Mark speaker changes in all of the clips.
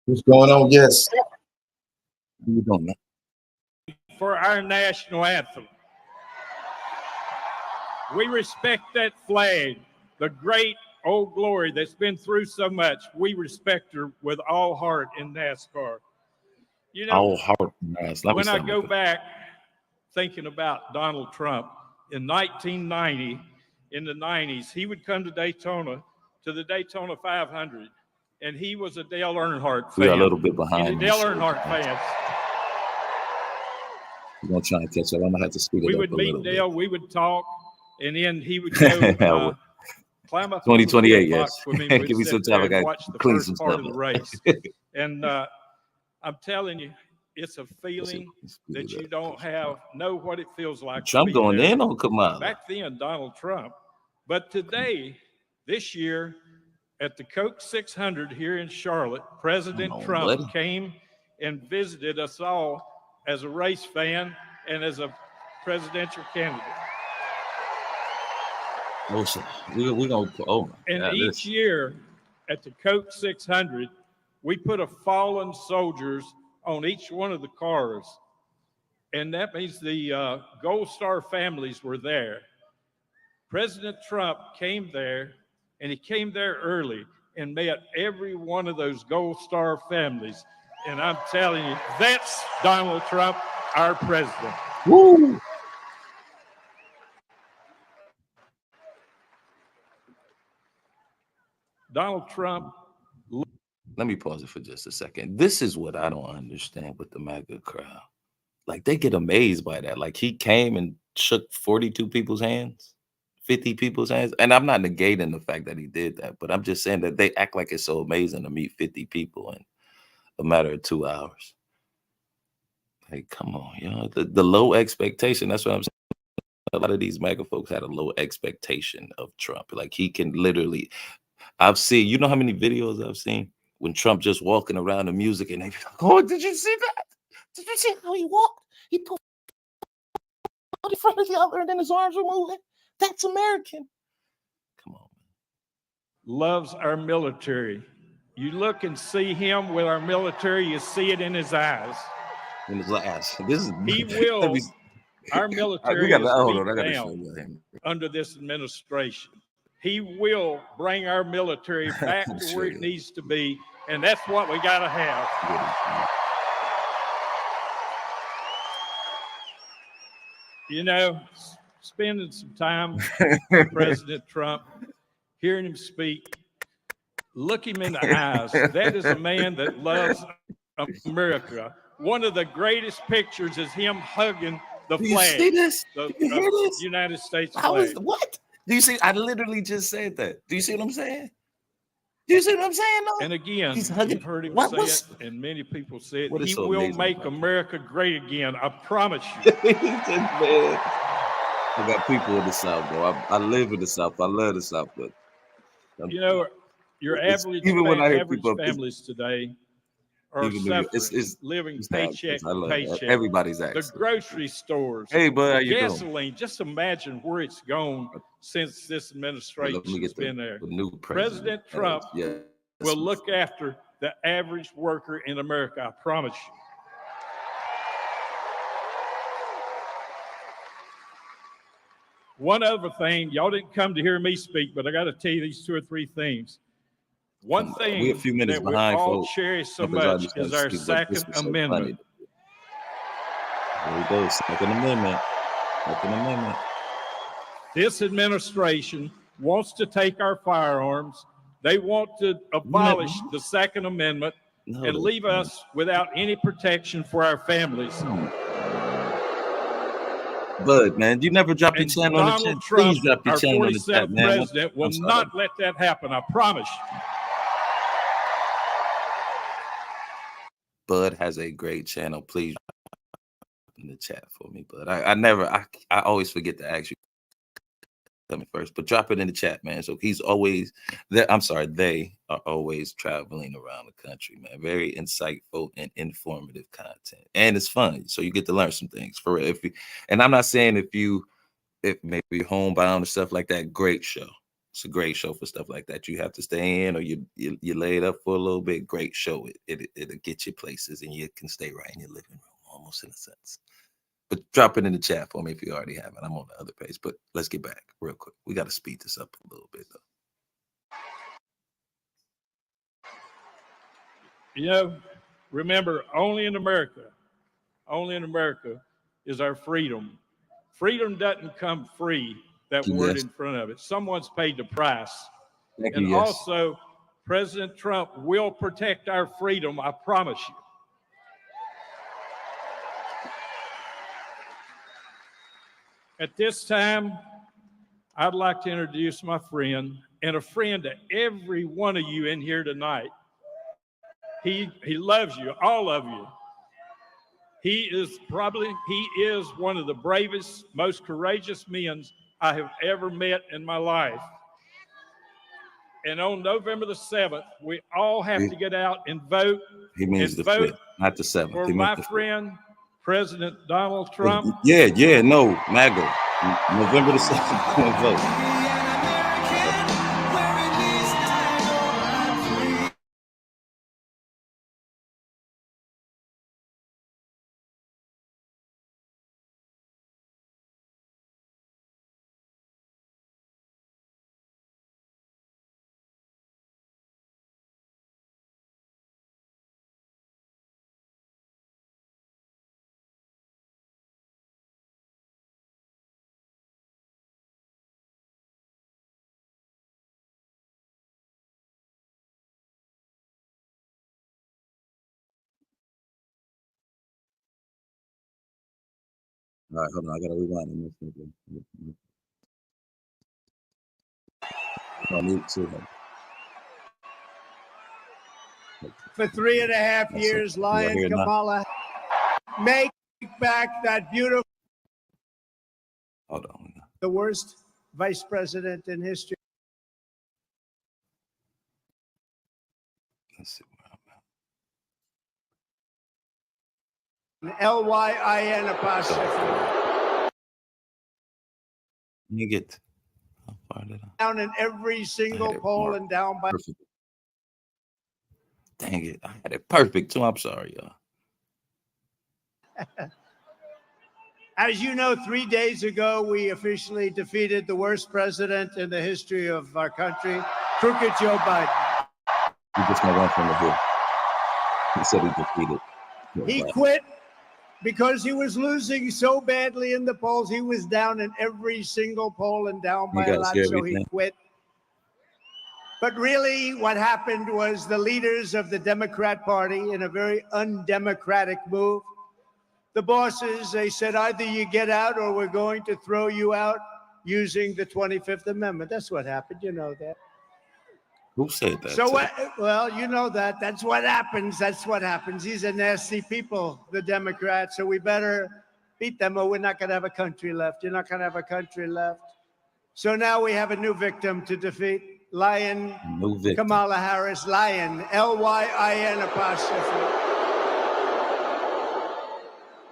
Speaker 1: What's going on? Yes.
Speaker 2: How you doing, man?
Speaker 3: For our national anthem. We respect that flag, the great Old Glory that's been through so much. We respect her with all heart in NASCAR. You know,
Speaker 2: All heart, nice.
Speaker 3: when I go back thinking about Donald Trump in 1990, in the 90s, he would come to Daytona, to the Daytona 500, and he was a Dale Earnhardt fan.
Speaker 2: We are a little bit behind.
Speaker 3: Dale Earnhardt fans.
Speaker 2: We're gonna try and catch up. I'm gonna have to speed it
Speaker 3: We
Speaker 2: up
Speaker 3: would
Speaker 2: a
Speaker 3: meet
Speaker 2: little
Speaker 3: Dale,
Speaker 2: bit.
Speaker 3: we would talk, and then he would go climb up
Speaker 2: 2028,
Speaker 3: yes.
Speaker 2: yes.
Speaker 3: With me.
Speaker 2: Give me some time. I got
Speaker 3: watch the
Speaker 2: clean
Speaker 3: first
Speaker 2: some
Speaker 3: part
Speaker 2: stuff
Speaker 3: of the
Speaker 2: up.
Speaker 3: race. And I'm telling you, it's a feeling that you don't know what it feels like.
Speaker 2: Trump going in on Kamala.
Speaker 3: Back then, Donald Trump. But today, this year, at the Coke 600 here in Charlotte, President Trump came and visited us all as a race fan and as a presidential candidate.
Speaker 2: We're gonna
Speaker 3: each year at the Coke 600, we put a fallen soldiers on each one of the cars. And that means the Gold Star families were there. President Trump came there, and he came there early and met every one of those Gold Star families. And I'm telling you, that's Donald Trump, our president.
Speaker 2: Woo!
Speaker 3: Donald Trump.
Speaker 2: Let me pause it for just a second. This is what I don't understand with the MAGA crowd. Like, they get amazed by that. Like, he came and shook 42 people's hands, 50 people's hands. And I'm not negating the fact that he did that, but I'm just saying that they act like it's so amazing to meet 50 people in a matter of 2 hours. Like, come on, you know, the low expectation. That's what I'm saying. A lot of these MAGA folks had a low expectation of Trump. Like, he can literally, I've seen, you know how many videos I've seen when Trump just walking around the music and they be like, oh, did you see that? Did you see how he walked? He put in front of the other and then his arms were moving. That's American. Come on.
Speaker 3: Loves our military. You look and see him with our military, you see it in his eyes.
Speaker 2: In his eyes. This is
Speaker 3: he will. Our military is beat down under this administration. He will bring our military back to where it needs to be, and that's what we got to have. You know, spending some time with President Trump, hearing him speak, look him in the eyes. That is a man that loves America. One of the greatest pictures is him hugging the flag.
Speaker 2: Do you see this?
Speaker 3: The United States flag.
Speaker 2: What? Do you see? I literally just said that. Do you see what I'm saying? Do you see what I'm saying? No?
Speaker 3: And again,
Speaker 2: he's hugging.
Speaker 3: You've heard him say it, and many people say it. He will make America great again. I promise you.
Speaker 2: Man, I got people in the South, bro. I live in the South. I love the South, but
Speaker 3: you know, your average families today are suffering, living paycheck to paycheck.
Speaker 2: Everybody's asking.
Speaker 3: The grocery stores.
Speaker 2: Hey, bud, how you
Speaker 3: gasoline.
Speaker 2: doing?
Speaker 3: Just imagine where it's gone since this administration's been there. President Trump will look after the average worker in America. I promise you. One other thing, y'all didn't come to hear me speak, but I got to tell you these 2 or 3 things. One thing
Speaker 2: a few minutes
Speaker 3: that we
Speaker 2: behind,
Speaker 3: all
Speaker 2: folks.
Speaker 3: cherish so much is our Second Amendment.
Speaker 2: There we go, Second Amendment. Second Amendment.
Speaker 3: This administration wants to take our firearms. They want to abolish the Second Amendment and leave us without any protection for our families.
Speaker 2: Bud, man, you never drop your channel on the chat. Please drop your channel on the chat, man.
Speaker 3: President will not let that happen. I promise you.
Speaker 2: Bud has a great channel. Please in the chat for me, Bud. I always forget to ask you coming first, but drop it in the chat, man. So he's always there. I'm sorry, they are always traveling around the country, man. Very insightful and informative content, and it's fun. So you get to learn some things for real. And I'm not saying if maybe you're homebound and stuff like that, great show. It's a great show for stuff like that. You have to stay in, or you lay it up for a little bit. Great show. It'll get you places, and you can stay right in your living room, almost in a sense. But drop it in the chat for me if you already have it. I'm on the other page. But let's get back real quick. We got to speed this up a little bit, though.
Speaker 3: You know, remember, only in America is our freedom. Freedom doesn't come free, that word in front of it. Someone's paid the price.
Speaker 2: Thank
Speaker 3: And
Speaker 2: you, yes.
Speaker 3: also, President Trump will protect our freedom, I promise you. At this time, I'd like to introduce my friend, and a friend to every one of you in here tonight. He loves you, all of you. He is one of the bravest, most courageous men I have ever met in my life. And on November the 7th, we all have to get out and vote.
Speaker 2: He means the 5th, not the 7th.
Speaker 3: For my friend, President Donald Trump.
Speaker 2: Yeah, no, MAGA. November the 7th, go and vote. All right, hold on. I got to rewind on this. I need to.
Speaker 1: For 3.5 years, Lion Kamala, make back that beautiful,
Speaker 2: Hold on.
Speaker 1: the worst vice president in history.
Speaker 2: Let's see where I'm at.
Speaker 1: L-Y-I-N apostrophe.
Speaker 2: You get how far did I?
Speaker 1: Down in every single poll and down by.
Speaker 2: Perfect. Dang it. I had it perfect too. I'm sorry, y'all.
Speaker 1: As you know, 3 days ago, we officially defeated the worst president in the history of our country, crooked Joe Biden.
Speaker 2: He just gonna run from the hill. He said he defeated.
Speaker 1: He quit because he was losing so badly in the polls. He was down in every single poll and down by a lot, so he quit. But really, what happened was the leaders of the Democrat Party, in a very undemocratic move, the bosses, they said, either you get out or we're going to throw you out using the 25th Amendment. That's what happened. You know that.
Speaker 2: Who said that?
Speaker 1: So, well, you know that. That's what happens. That's what happens. These are nasty people, the Democrats. So we better beat them or we're not going to have a country left. You're not going to have a country left. So now we have a new victim to defeat. Lion Kamala Harris, Lion, L-Y-I-N apostrophe.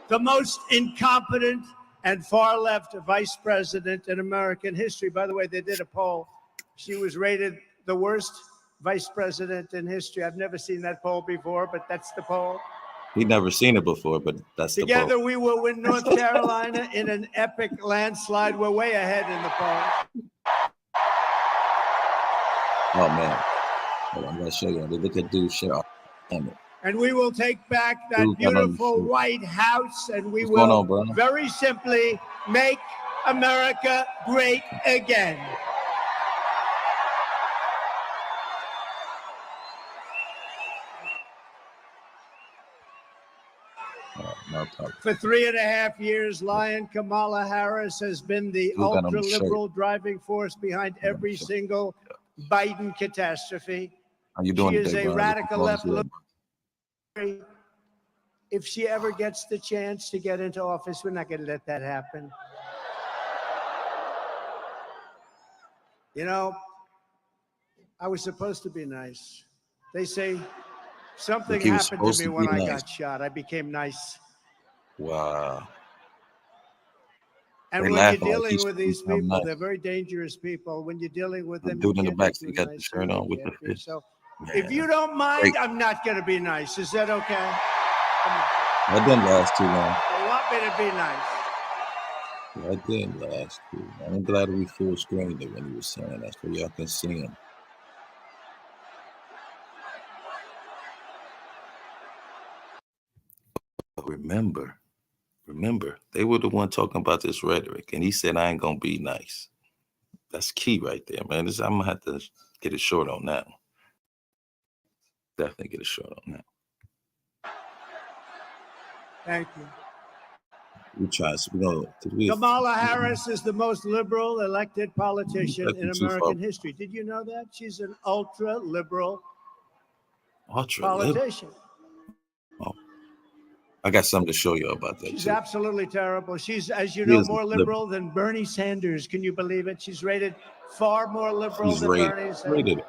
Speaker 1: The most incompetent and far left vice president in American history. By the way, they did a poll. She was rated the worst vice president in history. I've never seen that poll before, but that's the poll.
Speaker 2: We've never seen it before, but that's the poll.
Speaker 1: Together we will win North Carolina in an epic landslide. We're way ahead in the poll.
Speaker 2: Oh, man. Hold on, I'm going to show you. Look at dude, Cheryl.
Speaker 1: And we will take back that beautiful White House, and we
Speaker 2: What's
Speaker 1: will
Speaker 2: going on,
Speaker 1: very simply make America great again. For 3.5 years, Lion Kamala Harris has been the ultra-liberal driving force behind every single Biden catastrophe.
Speaker 2: How you doing
Speaker 1: she is
Speaker 2: today,
Speaker 1: a radical left. If she ever gets the chance to get into office, we're not going to let that happen. You know, I was supposed to be nice. They say something happened to me when I got shot. I became nice.
Speaker 2: Wow.
Speaker 1: And
Speaker 2: They
Speaker 1: when you're
Speaker 2: laughing like
Speaker 1: dealing
Speaker 2: he's
Speaker 1: with these
Speaker 2: something
Speaker 1: people,
Speaker 2: nice.
Speaker 1: they're very dangerous people. When you're dealing with
Speaker 2: The
Speaker 1: them,
Speaker 2: dude
Speaker 1: you
Speaker 2: in the
Speaker 1: can't
Speaker 2: back,
Speaker 1: be
Speaker 2: he
Speaker 1: too
Speaker 2: got the
Speaker 1: nice.
Speaker 2: shirt
Speaker 1: You
Speaker 2: on with the
Speaker 1: can't be.
Speaker 2: fist.
Speaker 1: So if
Speaker 2: Man,
Speaker 1: you don't mind,
Speaker 2: great.
Speaker 1: I'm not going to be nice. Is that okay?
Speaker 2: That didn't last too long.
Speaker 1: You want me to be nice?
Speaker 2: That didn't last too long. I'm glad we full screened it when he was saying that so y'all can see him. But remember, they were the one talking about this rhetoric, and he said, I ain't gonna be nice. That's key right there, man. I'm gonna have to get it short on that one. Definitely get it short on that.
Speaker 1: Thank you.
Speaker 2: We try, so we
Speaker 1: Kamala Harris is the most liberal elected politician in
Speaker 2: Too far.
Speaker 1: American history. Did you know that? She's an ultra liberal
Speaker 2: Ultra liberal.
Speaker 1: politician.
Speaker 2: Oh. I got something to show you about that.
Speaker 1: She's
Speaker 2: too.
Speaker 1: absolutely terrible. She's, as you
Speaker 2: She
Speaker 1: know,
Speaker 2: is
Speaker 1: more
Speaker 2: liberal.
Speaker 1: liberal than Bernie Sanders. Can you believe it? She's rated far more liberal
Speaker 2: She's
Speaker 1: than
Speaker 2: rated.
Speaker 1: Bernie Sanders.
Speaker 2: Rated.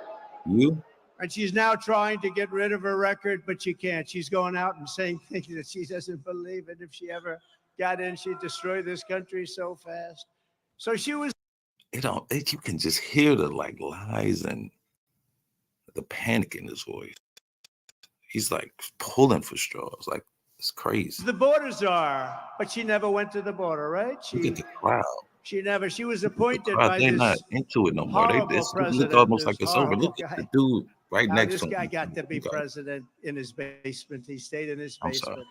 Speaker 2: You?
Speaker 1: And she's now trying to get rid of her record, but she can't. She's going out and saying things that she doesn't believe in. If she ever got in, she'd destroy this country so fast. So she was.
Speaker 2: You can just hear the like lies and the panic in his voice. He's like pulling for straws. Like, it's crazy.
Speaker 1: The border czar, but she never went to the border, right?
Speaker 2: Look at the crowd.
Speaker 1: She was appointed by
Speaker 2: They're
Speaker 1: this
Speaker 2: not into it no more.
Speaker 1: horrible president.
Speaker 2: Look almost
Speaker 1: this
Speaker 2: like it's over.
Speaker 1: horrible
Speaker 2: Look
Speaker 1: guy.
Speaker 2: at the dude right
Speaker 1: Now,
Speaker 2: next
Speaker 1: this
Speaker 2: to him.
Speaker 1: guy got to be president in his basement. He stayed in his
Speaker 2: I'm sorry.
Speaker 1: basement.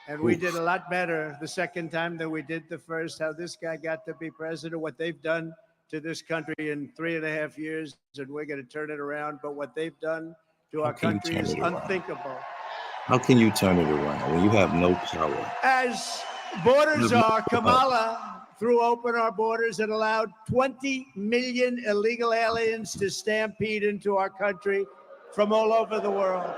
Speaker 1: And we did a lot better the second time than we did the first. How this guy got to be president, what they've done to this country in 3.5 years, and we're going to turn it around. But what they've done to our country is unthinkable.
Speaker 2: How can you turn it around when you have no power?
Speaker 1: As borders are, Kamala threw open our borders and allowed 20 million illegal aliens to stampede into our country from all over the world.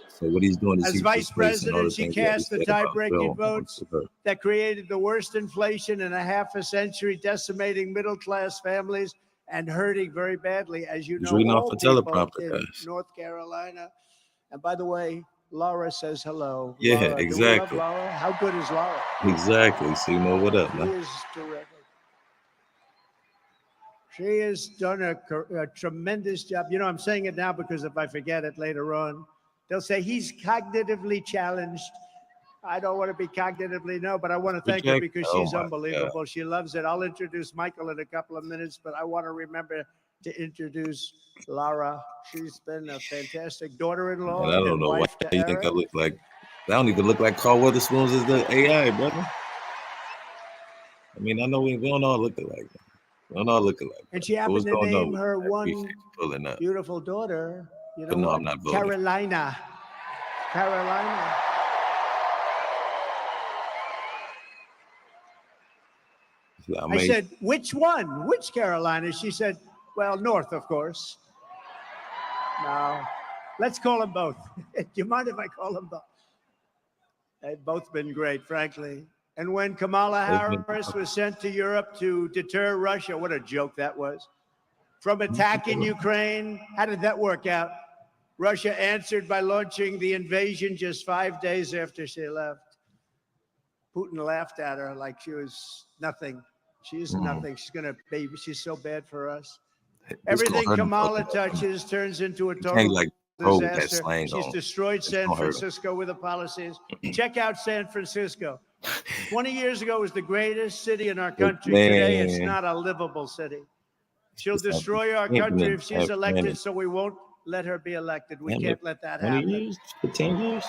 Speaker 2: So what he's doing is
Speaker 1: as vice president, she cast the tie-breaking votes that created the worst inflation in a half a century, decimating middle-class families and hurting very badly, as you know, all people in North Carolina. And by the way, Laura says hello.
Speaker 2: Yeah,
Speaker 1: Laura,
Speaker 2: exactly.
Speaker 1: do we love Laura? How good is Laura?
Speaker 2: Exactly. So you know what up, man?
Speaker 1: She is terrific. She has done a tremendous job. You know, I'm saying it now because if I forget it later on, they'll say he's cognitively challenged. I don't want to be cognitively, no, but I want to thank her because she's unbelievable. God. She loves it. I'll introduce Michael in a couple of minutes, but I want to remember to introduce Laura. She's been a fantastic daughter-in-law.
Speaker 2: And I don't know why you think I look like. I don't even look like Carl Weatherspoon as the AI, brother. I mean, I know we don't all look alike. We don't all look alike.
Speaker 1: And she happened to name her one beautiful daughter. You know,
Speaker 2: but no, I'm not voting.
Speaker 1: Carolina. Carolina. I said, which one? Which Carolina? She said, well, North, of course. No, let's call them both. Do you mind if I call them both? They've both been great, frankly. And when Kamala Harris was sent to Europe to deter Russia, what a joke that was. From attacking Ukraine, how did that work out? Russia answered by launching the invasion just 5 days after she left. Putin laughed at her like she was nothing. She is nothing. She's going to baby. She's so bad for us. Everything Kamala touches turns into a total disaster. She's destroyed San Francisco with the policies. Check out San Francisco. 20 years ago, it was the greatest city in our country. Today, it's not a livable city. She'll destroy our country if she's elected, so we won't let her be elected. We can't let that happen.
Speaker 2: 20 years? For 10 years?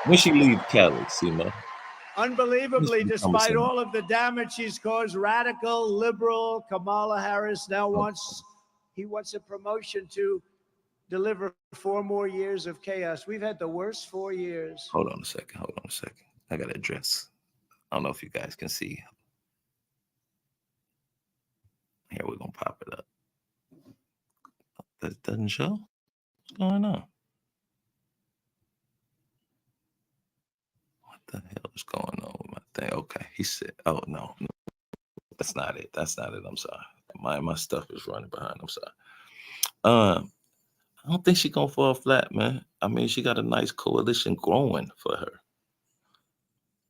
Speaker 2: When she leave Cali, Sima?
Speaker 1: Unbelievably, despite all of the damage she's caused, radical, liberal Kamala Harris now wants a promotion to deliver 4 more years of chaos. We've had the worst 4 years.
Speaker 2: Hold on a second. I got to address. I don't know if you guys can see. Here, we're going to pop it up. That doesn't show? What's going on? What the hell is going on with my thing? Okay, he said, oh, no. That's not it. I'm sorry. My stuff is running behind. I'm sorry. I don't think she's going to fall flat, man. I mean, she got a nice coalition growing for her.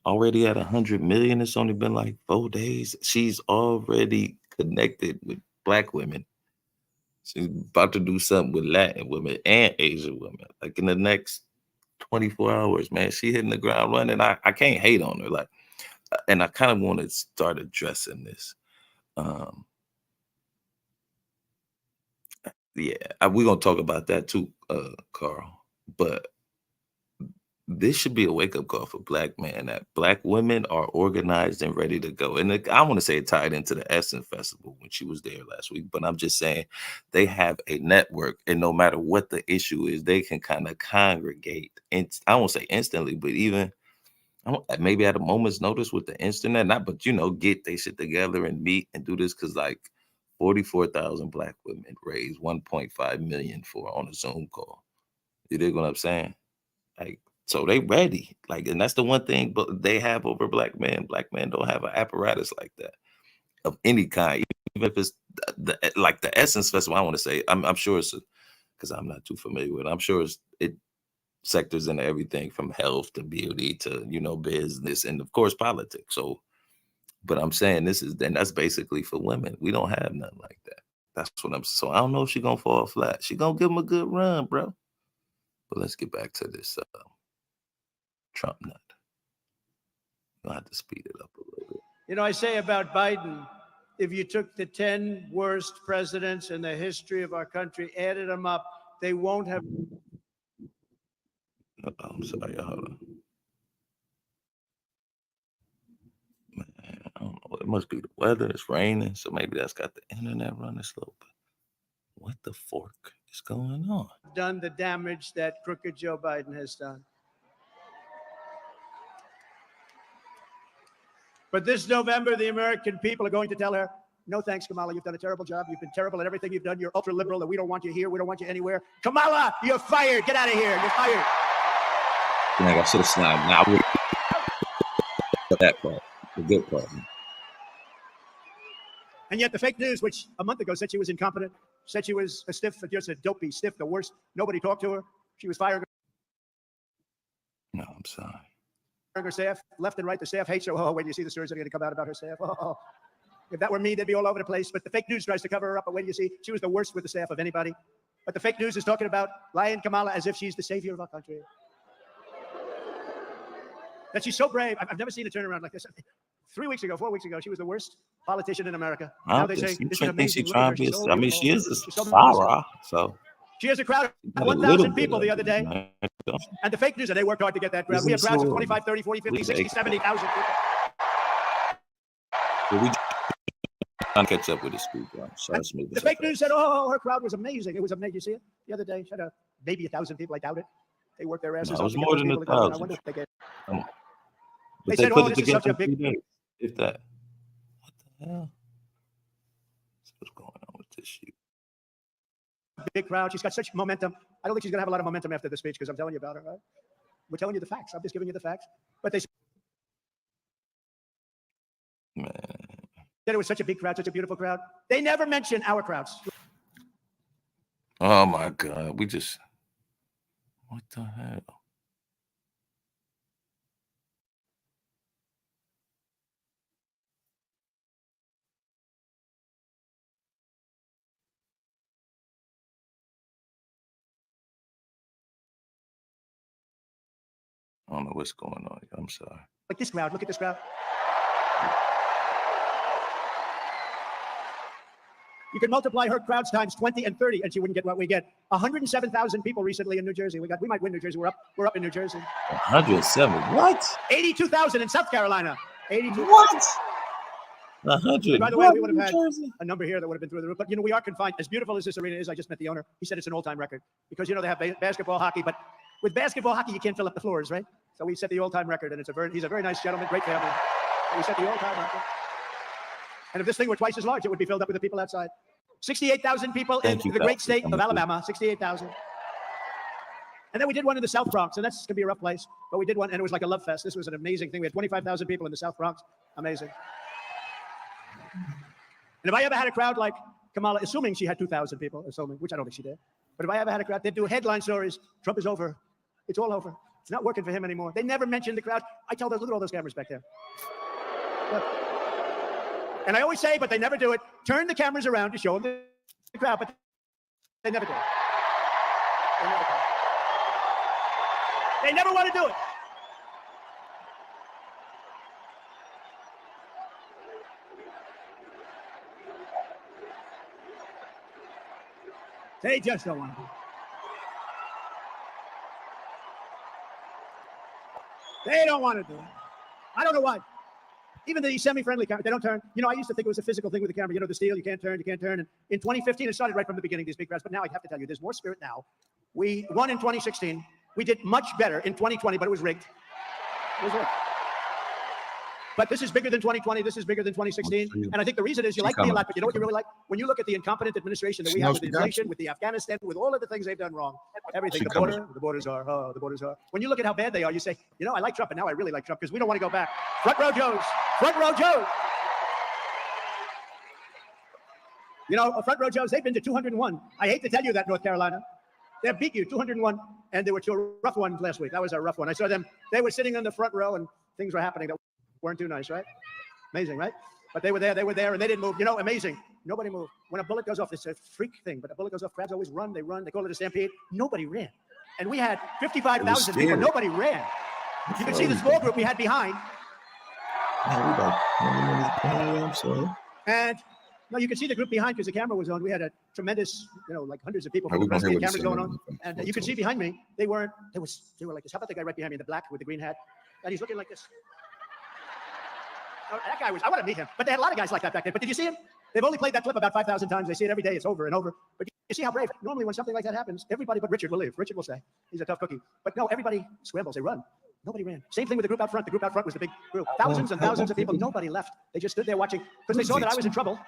Speaker 2: already at 100 million. It's only been like 4 days. She's already connected with Black women. She's about to do something with Latin women and Asian women. Like in the next 24 hours, man, she hitting the ground running. I can't hate on her. Like, and I kind of want to start addressing this. Yeah, we're gonna talk about that too, Carl. But this should be a wake-up call for Black men, that Black women are organized and ready to go. And I want to say it tied into the Essence Festival when she was there last week, but I'm just saying they have a network, and no matter what the issue is, they can kind of congregate. And I won't say instantly, but even maybe at a moment's notice with the internet, but get they shit together and meet and do this, because like 44,000 Black women raised 1.5 million on a Zoom call. You dig what I'm saying? Like, so they ready. Like, and that's the one thing but they have over Black men. Black men don't have an apparatus like that of any kind. Even if it's like the Essence Festival, I want to say, I'm sure it's, because I'm not too familiar with it, I'm sure it sectors into everything from health to beauty to, business and of course politics. So, but I'm saying that's basically for women. We don't have nothing like that. That's what so I don't know if she's gonna fall flat. She gonna give them a good run, bro. But let's get back to this Trump nut. You'll have to speed it up a little bit.
Speaker 1: I say about Biden, if you took the 10 worst presidents in the history of our country, added them up, they won't have.
Speaker 2: I'm sorry, hold on. Man, I don't know. It must be the weather. It's raining, so maybe that's got the internet running slow. But what the fork is going on?
Speaker 1: Done the damage that crooked Joe Biden has done. But this November, the American people are going to tell her, no thanks, Kamala. You've done a terrible job. You've been terrible at everything you've done. You're ultra liberal, and we don't want you here. We don't want you anywhere. Kamala, you're fired. Get out of here. You're fired.
Speaker 2: I should have snapped. Now, that part, the good part.
Speaker 1: And yet the fake news, which a month ago said she was incompetent, said she was a stiff, just a dopey, stiff, the worst. Nobody talked to her. She was firing.
Speaker 2: No, I'm sorry.
Speaker 1: Her staff, left and right, the staff hates her. Oh, when you see the stories that are going to come out about her staff. Oh, if that were me, they'd be all over the place. But the fake news tries to cover her up. But when you see, she was the worst with the staff of anybody. But the fake news is talking about lying Kamala as if she's the savior of our country. That she's so brave. I've never seen a turnaround like this. 4 weeks ago, she was the worst politician in America. Now they say this is amazing.
Speaker 2: She is a Farah, so.
Speaker 1: She has a crowd of 1,000 people the other day. And the fake news, and they worked hard to get that crowd. We have crowds of 25, 30, 40, 50, 60, 70,000 people.
Speaker 2: We can't catch up with this speed, bro.
Speaker 1: The fake news said, oh, her crowd was amazing. It was amazing. You see it the other day? She had maybe 1,000 people. I doubt it. They worked their asses off.
Speaker 2: It was more than 1,000.
Speaker 1: I wonder if they get.
Speaker 2: They
Speaker 1: said, oh, this is such a big.
Speaker 2: If that. What the hell? What's going on with this shit?
Speaker 1: Big crowd. She's got such momentum. I don't think she's going to have a lot of momentum after the speech because I'm telling you about her, right? We're telling you the facts. I'm just giving you the facts. But they said it was such a big crowd, such a beautiful crowd. They never mention our crowds.
Speaker 2: Oh, my God. What the hell? I don't know what's going on here. I'm sorry.
Speaker 1: Like this crowd. Look at this crowd. You can multiply her crowds times 20 and 30, and she wouldn't get what we get. 107,000 people recently in New Jersey. We might win New Jersey. We're up in New Jersey.
Speaker 2: 107. What?
Speaker 1: 82,000 in South Carolina. 82.
Speaker 2: What? 100.
Speaker 1: By the way, we would have had a number here that would have been through the roof. But we are confined. As beautiful as this arena is, I just met the owner. He said it's an all-time record because they have basketball, hockey, but with basketball, hockey, you can't fill up the floors, right? So we set the all-time record, and he's a very nice gentleman, great family. So we set the all-time record. And if this thing were twice as large, it would be filled up with the people outside. 68,000 people in the great state of Alabama, 68,000. And then we did one in the South Bronx, and that's going to be a rough place. But we did one, and it was like a love fest. This was an amazing thing. We had 25,000 people in the South Bronx. Amazing. And if I ever had a crowd like Kamala, assuming she had 2,000 people, which I don't think she did. But if I ever had a crowd, they'd do headline stories. Trump is over. It's all over. It's not working for him anymore. They never mentioned the crowd. I tell them, look at all those cameras back there. Look. And I always say, but they never do it, turn the cameras around to show them the crowd, but they never do it. They never do it. They never want to do it. They just don't want to do it. They don't want to do it. I don't know why. Even the semi-friendly camera, they don't turn. You know, I used to think it was a physical thing with the camera. You know, the steel, you can't turn. And in 2015, it started right from the beginning, these big crowds. But now I have to tell you, there's more spirit now. We won in 2016. We did much better in 2020, but it was rigged. It was rigged. But this is bigger than 2020. This is bigger than 2016. And I think the reason is you like me a lot, but you know what you really like? When you look at the incompetent administration that we have with the inflation, with the Afghanistan, with all of the things they've done wrong, everything, the borders are. When you look at how bad they are, you say, you know, I like Trump, and now I really like Trump because we don't want to go back. Front row Joes. Front row Joes. You know, front row Joes, they've been to 201. I hate to tell you that, North Carolina. They beat you 201, and there were two rough ones last week. That was a rough one. I saw them. They were sitting in the front row, and things were happening that weren't too nice, right? Amazing, right? But they were there, and they didn't move. You know, amazing. Nobody moved. When a bullet goes off, it's a freak thing, but a bullet goes off, crowds always run. They call it a stampede. Nobody ran. And we had 55,000 people. Nobody ran. You can see the small group we had behind. And no, you can see the group behind because the camera was on. We had a tremendous, you know, like hundreds of people from the press, cameras going on. And you can see behind me, they were like this. How about the guy right behind me in the black with the green hat? And he's looking like this. Oh, that guy I want to meet him. But they had a lot of guys like that back then. But did you see him? They've only played that clip about 5,000 times. They see it every day. It's over and over. But you see how brave. Normally when something like that happens, everybody but Richard will leave. Richard will stay. He's a tough cookie. But no, everybody scrambles. They run. Nobody ran. Same thing with the group out front. The group out front was the big group. Thousands and thousands of people. Nobody left. They just stood there watching because they saw that I was in trouble.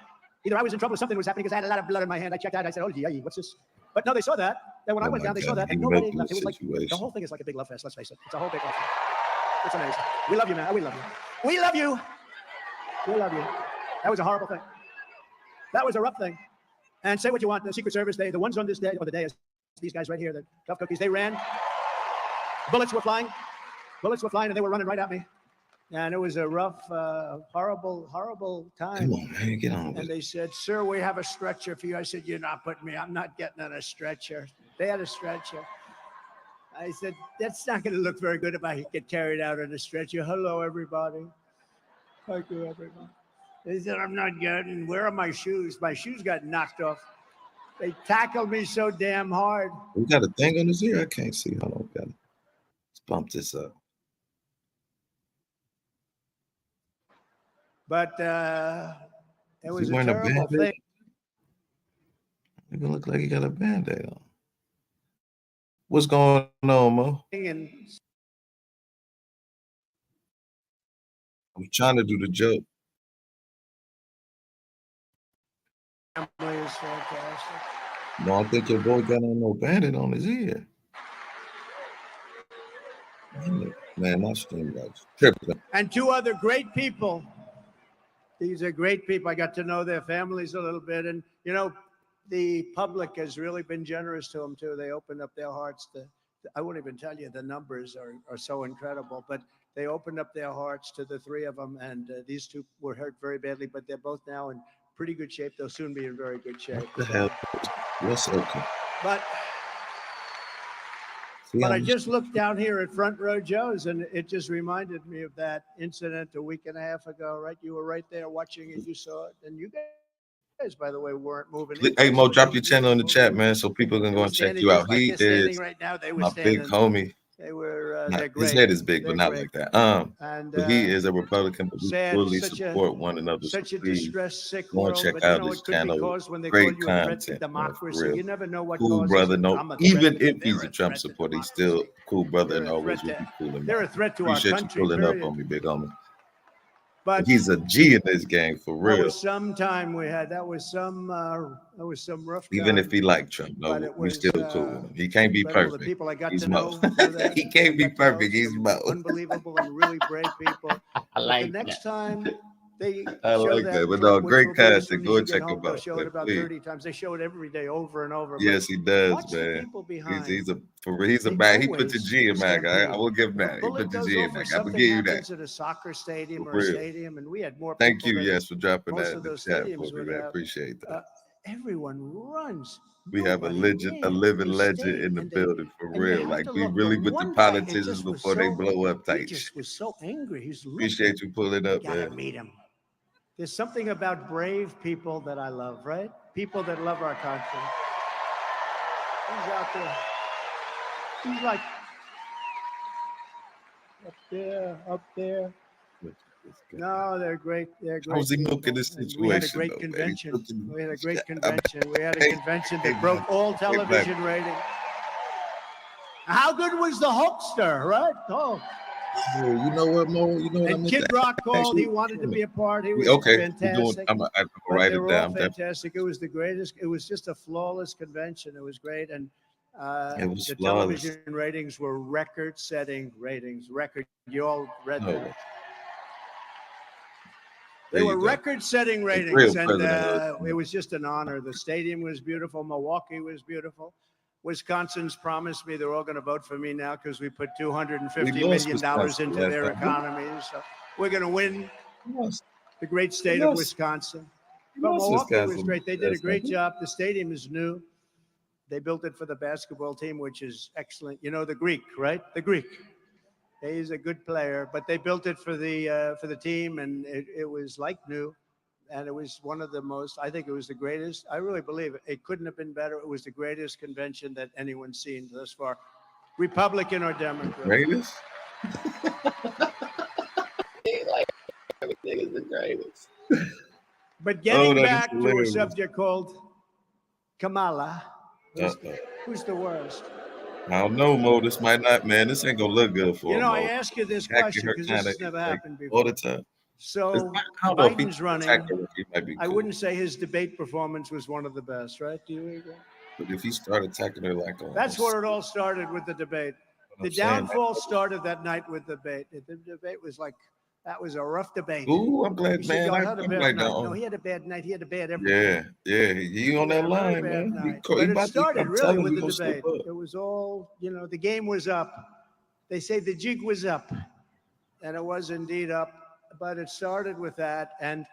Speaker 1: Either I was in trouble or something was happening because I had a lot of blood in my hand. I checked out. I said, oh, yeah, what's this? But no, they saw that. Then when I went down, they saw that. And nobody left. It was like, the whole thing is like a big love fest. Let's face it. It's a whole big love fest. It's amazing. We love you, man. We love you. We love you. We love you. That was a horrible thing. That was a rough thing. And say what you want. The Secret Service, the ones on this day, or the day is these guys right here, the tough cookies, they ran. Bullets were flying. And they were running right at me. And it was a rough, horrible time.
Speaker 2: Come on, man, get on with it.
Speaker 1: And they said, sir, we have a stretcher for you. I said, you're not putting me, I'm not getting on a stretcher. They had a stretcher. I said, that's not going to look very good if I get carried out on a stretcher. Hello, everybody. Thank you, everybody. They said, I'm not getting, where are my shoes? My shoes got knocked off. They tackled me so damn hard.
Speaker 2: We got a thing on this here? I can't see. Hold on, let's bump this up.
Speaker 1: But it was a terrible thing.
Speaker 2: It look like he got a Band-Aid on. What's going on, Mo?
Speaker 1: And
Speaker 2: I'm trying to do the joke.
Speaker 1: family is fantastic.
Speaker 2: No, I think your boy got on no Band-Aid on his ear. Man, my stream got tripping.
Speaker 1: And two other great people. These are great people. I got to know their families a little bit. And, you know, the public has really been generous to them, too. They opened up their hearts to, I won't even tell you, the numbers are so incredible. But they opened up their hearts to the three of them. And these two were hurt very badly, but they're both now in pretty good shape. They'll soon be in very good shape.
Speaker 2: What the hell? What's okay?
Speaker 1: But I just looked down here at Front Row Joe's, and it just reminded me of that incident a week and a half ago, right? You were right there watching it. You saw it. And you guys, by the way, weren't moving.
Speaker 2: Hey, Mo, drop your channel in the chat, man, so people can go and check you out. He is
Speaker 1: right now. They were
Speaker 2: my big homie.
Speaker 1: They were, they're great.
Speaker 2: His head is big, but not like that.
Speaker 1: And
Speaker 2: but he is a Republican, but we fully support one another.
Speaker 1: Such a
Speaker 2: please
Speaker 1: distressed, sick
Speaker 2: go and
Speaker 1: world.
Speaker 2: check out his channel. Great content.
Speaker 1: Democracy. You never know what
Speaker 2: cool brother. No, even if he's a Trump supporter, he's still cool brother and always will be cool.
Speaker 1: They're a threat to our country.
Speaker 2: Appreciate you pulling up on me, big homie.
Speaker 1: But
Speaker 2: he's a G in this game for real.
Speaker 1: That was some time we had. That was some rough.
Speaker 2: Even if he liked Trump, no, we still cool. He can't be perfect.
Speaker 1: People I got
Speaker 2: he's
Speaker 1: to know.
Speaker 2: He can't be perfect. He's Mo.
Speaker 1: Unbelievable and really brave people.
Speaker 4: I like
Speaker 1: the next time They
Speaker 2: I
Speaker 1: show
Speaker 2: like
Speaker 1: that,
Speaker 2: that. But
Speaker 1: which
Speaker 2: no,
Speaker 1: will
Speaker 2: great
Speaker 1: be
Speaker 2: casting.
Speaker 1: as
Speaker 2: Go
Speaker 1: soon
Speaker 2: and
Speaker 1: as you
Speaker 2: check
Speaker 1: get home.
Speaker 2: him
Speaker 1: They'll
Speaker 2: out,
Speaker 1: show
Speaker 2: man.
Speaker 1: it about
Speaker 2: Please.
Speaker 1: 30 times. They show it every day over and over.
Speaker 2: Yes, he does,
Speaker 1: Watch the
Speaker 2: man.
Speaker 1: people behind.
Speaker 2: He's a
Speaker 1: They
Speaker 2: man. He put the
Speaker 1: always
Speaker 2: G in Mac. I
Speaker 1: stampede.
Speaker 2: will give him
Speaker 1: If a
Speaker 2: that. He
Speaker 1: bullet
Speaker 2: put the
Speaker 1: goes
Speaker 2: G in
Speaker 1: off or
Speaker 2: Mac. I will
Speaker 1: something
Speaker 2: give you that.
Speaker 1: happens at a soccer stadium
Speaker 2: For
Speaker 1: or a
Speaker 2: real.
Speaker 1: stadium, and we had more
Speaker 2: Thank
Speaker 1: people
Speaker 2: you,
Speaker 1: than
Speaker 2: yes, for dropping
Speaker 1: most
Speaker 2: that in
Speaker 1: of
Speaker 2: the
Speaker 1: those
Speaker 2: chat
Speaker 1: stadiums
Speaker 2: for me,
Speaker 1: would
Speaker 2: man.
Speaker 1: have.
Speaker 2: Appreciate that.
Speaker 1: Everyone runs.
Speaker 2: We have a
Speaker 1: Nobody
Speaker 2: legend, a
Speaker 1: ran.
Speaker 2: living
Speaker 1: They
Speaker 2: legend
Speaker 1: stayed,
Speaker 2: in the
Speaker 1: and
Speaker 2: building for
Speaker 1: you
Speaker 2: real.
Speaker 1: have
Speaker 2: Like
Speaker 1: to
Speaker 2: we
Speaker 1: look.
Speaker 2: really
Speaker 1: The
Speaker 2: with the
Speaker 1: one guy, it
Speaker 2: politicians
Speaker 1: just was
Speaker 2: before they
Speaker 1: so.
Speaker 2: blow up
Speaker 1: He
Speaker 2: tight.
Speaker 1: just was so angry. He's looking.
Speaker 2: Appreciate you pulling up,
Speaker 1: Gotta
Speaker 2: man.
Speaker 1: meet him. There's something about brave people that I love, right? People that love our country. He's out there. He's like up there. No, they're great. They're great.
Speaker 2: How was he
Speaker 1: people.
Speaker 2: milking this
Speaker 1: And we had a
Speaker 2: situation,
Speaker 1: great
Speaker 2: though, man?
Speaker 1: convention. We had a great
Speaker 2: I mean,
Speaker 1: convention. We had a
Speaker 2: hey,
Speaker 1: convention
Speaker 2: hey,
Speaker 1: that broke
Speaker 2: man.
Speaker 1: all
Speaker 2: Hey,
Speaker 1: television ratings. How good was the Hulkster, right? Oh,
Speaker 2: Oh, you know what, Mo? You know what I
Speaker 1: and
Speaker 2: meant
Speaker 1: Kid
Speaker 2: to
Speaker 1: Rock called.
Speaker 2: actually-
Speaker 1: He wanted to be a part. He was
Speaker 2: Okay, we're doing.
Speaker 1: fantastic.
Speaker 2: I'm gonna
Speaker 1: But
Speaker 2: write
Speaker 1: they
Speaker 2: it
Speaker 1: were all
Speaker 2: down.
Speaker 1: fantastic. It was the greatest. It was just a flawless convention. It was great, and
Speaker 2: It was
Speaker 1: the
Speaker 2: flawless.
Speaker 1: television ratings were record-setting ratings. Record. You all read
Speaker 2: Oh,
Speaker 1: that.
Speaker 2: there
Speaker 1: They
Speaker 2: you
Speaker 1: were
Speaker 2: go.
Speaker 1: record-setting ratings,
Speaker 2: real
Speaker 1: and
Speaker 2: president.
Speaker 1: it was just an honor. The stadium was beautiful. Milwaukee was beautiful. Wisconsin's promised me they're all going to vote for me now because we put $250
Speaker 2: We lost
Speaker 1: million
Speaker 2: Wisconsin
Speaker 1: into
Speaker 2: last
Speaker 1: their
Speaker 2: time.
Speaker 1: economy. So we're going to win
Speaker 2: We lost-
Speaker 1: the great state
Speaker 2: We
Speaker 1: of
Speaker 2: lost-
Speaker 1: Wisconsin.
Speaker 2: we
Speaker 1: But
Speaker 2: lost
Speaker 1: Milwaukee was
Speaker 2: Wisconsin
Speaker 1: great. They did a
Speaker 2: last
Speaker 1: great
Speaker 2: time.
Speaker 1: job. The stadium is new. They built it for the basketball team, which is excellent. You know the Greek, right? The Greek. He's a good player, but they built it for the team, and it was like new. And it was one of the most, I think it was the greatest. I really believe it couldn't have been better. It was the greatest convention that anyone's seen thus far, Republican or Democrat.
Speaker 2: Greatest. Everything is the greatest.
Speaker 1: But getting
Speaker 2: that is
Speaker 1: back to a
Speaker 2: hilarious.
Speaker 1: subject called Kamala,
Speaker 2: Uh-oh.
Speaker 1: who's the worst?
Speaker 2: I don't know, Mo. This might not, man. This ain't gonna look good for
Speaker 1: You
Speaker 2: him,
Speaker 1: know,
Speaker 2: Mo.
Speaker 1: I ask you this
Speaker 2: Attacking
Speaker 1: question
Speaker 2: her
Speaker 1: because this has
Speaker 2: kinda,
Speaker 1: never
Speaker 2: like,
Speaker 1: happened
Speaker 2: all
Speaker 1: before.
Speaker 2: the time.
Speaker 1: So
Speaker 2: I don't know if he
Speaker 1: Biden's running.
Speaker 2: attack her, he might be
Speaker 1: I
Speaker 2: cool.
Speaker 1: wouldn't say his debate performance was one of the best, right? Do you agree?
Speaker 2: But if he started attacking her like
Speaker 1: That's where it all started with the debate. The downfall started that night with the debate. The debate was like, that was a rough debate.
Speaker 2: Ooh, I'm
Speaker 1: You
Speaker 2: glad,
Speaker 1: said,
Speaker 2: man.
Speaker 1: "Y'all
Speaker 2: I,
Speaker 1: had a
Speaker 2: I'm
Speaker 1: bad
Speaker 2: like,
Speaker 1: night." No, he had a bad night. He had a bad everything.
Speaker 2: yeah. He on
Speaker 1: Yeah,
Speaker 2: that
Speaker 1: very
Speaker 2: line,
Speaker 1: bad
Speaker 2: man.
Speaker 1: night.
Speaker 2: He
Speaker 1: But it
Speaker 2: about to-
Speaker 1: started
Speaker 2: I'm
Speaker 1: really
Speaker 2: telling
Speaker 1: with
Speaker 2: you,
Speaker 1: the
Speaker 2: gonna slip
Speaker 1: debate.
Speaker 2: up.
Speaker 1: It was all, the game was up. They say the jig was up, and it was indeed up. But it started with that, and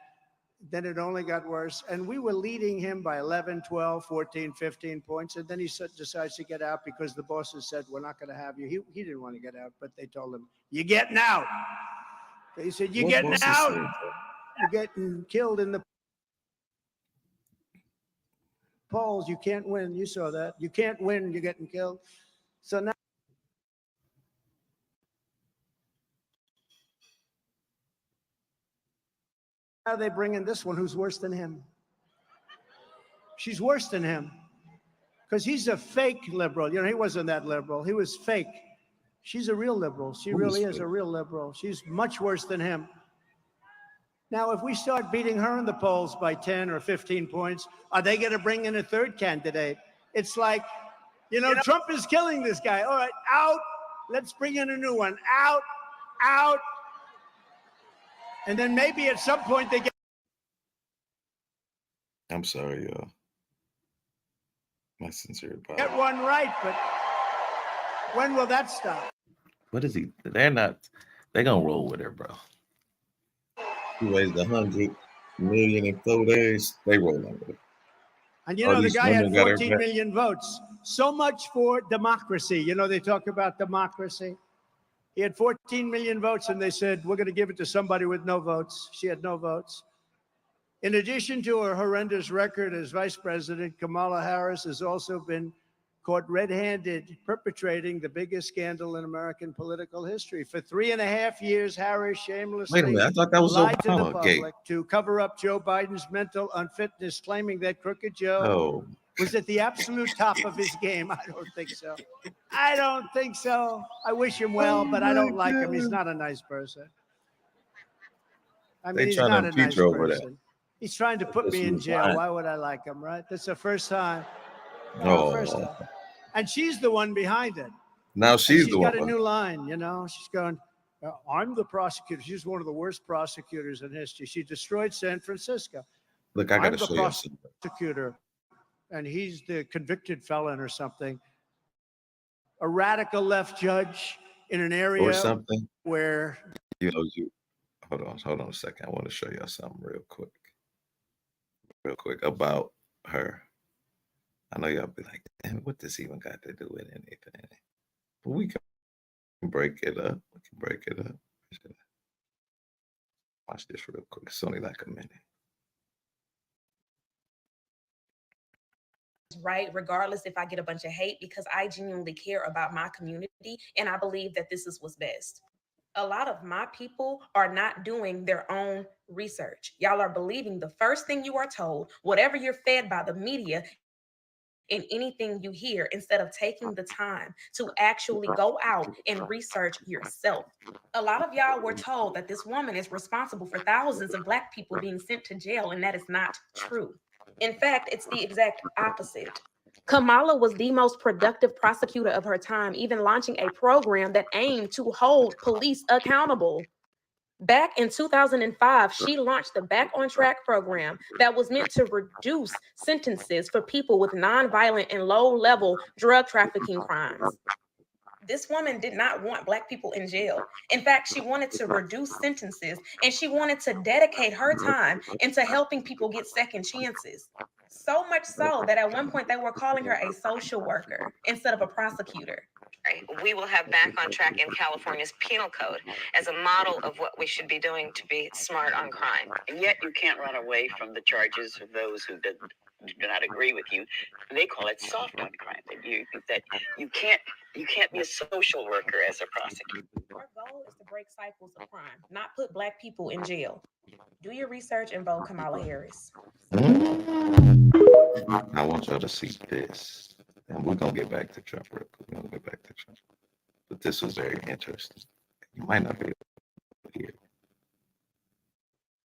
Speaker 1: then it only got worse. And we were leading him by 11, 12, 14, 15 points. And then he decides to get out because the bosses said, "We're not going to have you." He didn't want to get out, but they told him, "You're getting out." They said, "You're
Speaker 2: What
Speaker 1: getting
Speaker 2: bosses
Speaker 1: out.
Speaker 2: said that?
Speaker 1: You're getting killed in the polls. You can't win." You saw that. You can't win. You're getting killed. So now they bring in this one who's worse than him. She's worse than him because he's a fake liberal. He wasn't that liberal. He was fake. She's a real liberal. She really is a real liberal. She's much worse than him. Now, if we start beating her in the polls by 10 or 15 points, are they going to bring in a third candidate? It's like, Trump is killing this guy. All right, out. Let's bring in a new one. Out. And then maybe at some point they get.
Speaker 2: I'm sorry, y'all. My sincere apologies.
Speaker 1: Get one right, but when will that stop?
Speaker 2: What is he? They're gonna roll with her, bro. He raised $100 million in 4 days. They rolling with it.
Speaker 1: And
Speaker 2: All
Speaker 1: the
Speaker 2: these
Speaker 1: guy had
Speaker 2: women got her
Speaker 1: 14
Speaker 2: back.
Speaker 1: million votes. So much for democracy. They talk about democracy. He had 14 million votes, and they said, "We're going to give it to somebody with no votes." She had no votes. In addition to her horrendous record as vice president, Kamala Harris has also been caught red-handed perpetrating the biggest scandal in American political history. For 3.5 years, Harris shamelessly
Speaker 2: Wait a minute, I thought that was
Speaker 1: lied to the
Speaker 2: Obama gate.
Speaker 1: public to cover up Joe Biden's mental unfitness, claiming that Crooked Joe
Speaker 2: Oh,
Speaker 1: was at the absolute top of his game. I don't think so. I don't think so. I wish him well, but I don't like him. He's not a nice person. I mean,
Speaker 2: They
Speaker 1: he's
Speaker 2: trying to
Speaker 1: not a
Speaker 2: impeach
Speaker 1: nice
Speaker 2: her over that.
Speaker 1: person. He's trying to put
Speaker 2: This
Speaker 1: me in
Speaker 2: was
Speaker 1: jail.
Speaker 2: lying.
Speaker 1: Why would I like him, right? That's the first time.
Speaker 2: Oh.
Speaker 1: First time. And she's the one behind it.
Speaker 2: now
Speaker 1: And
Speaker 2: she's
Speaker 1: she's
Speaker 2: the
Speaker 1: got
Speaker 2: one.
Speaker 1: a new line, She's going, I'm the prosecutor. She's one of the worst prosecutors in history. She destroyed San Francisco.
Speaker 2: Look, I got to
Speaker 1: I'm the
Speaker 2: show you something.
Speaker 1: prosecutor, and he's the convicted felon or something. A radical left judge in an area
Speaker 2: Or something.
Speaker 1: where
Speaker 2: You know, hold on a second. I want to show y'all something real quick about her. I know y'all be like, damn, what this even got to do with anything? But we can break it up. Watch this real quick. It's only like a minute.
Speaker 4: Right, regardless if I get a bunch of hate, because I genuinely care about my community and I believe that this is what's best. A lot of my people are not doing their own research. Y'all are believing the first thing you are told, whatever you're fed by the media, in anything you hear, instead of taking the time to actually go out and research yourself. A lot of y'all were told that this woman is responsible for thousands of Black people being sent to jail, and that is not true. In fact, it's the exact opposite. Kamala was the most productive prosecutor of her time, even launching a program that aimed to hold police accountable. Back in 2005, she launched the Back on Track program that was meant to reduce sentences for people with nonviolent and low-level drug trafficking crimes. This woman did not want Black people in jail. In fact, she wanted to reduce sentences, and she wanted to dedicate her time into helping people get second chances. So much so that at one point they were calling her a social worker instead of a prosecutor.
Speaker 5: We will have Back on Track in California's penal code as a model of what we should be doing to be smart on crime.
Speaker 6: And yet you can't run away from the charges of those who do not agree with you. They call it soft on crime. That you can't be a social worker as a prosecutor.
Speaker 4: Our goal is to break cycles of crime, not put Black people in jail. Do your research and vote Kamala Harris.
Speaker 2: I want y'all to see this. And we're going to get back to Trump real quick. But this was very interesting. You might not be able to hear.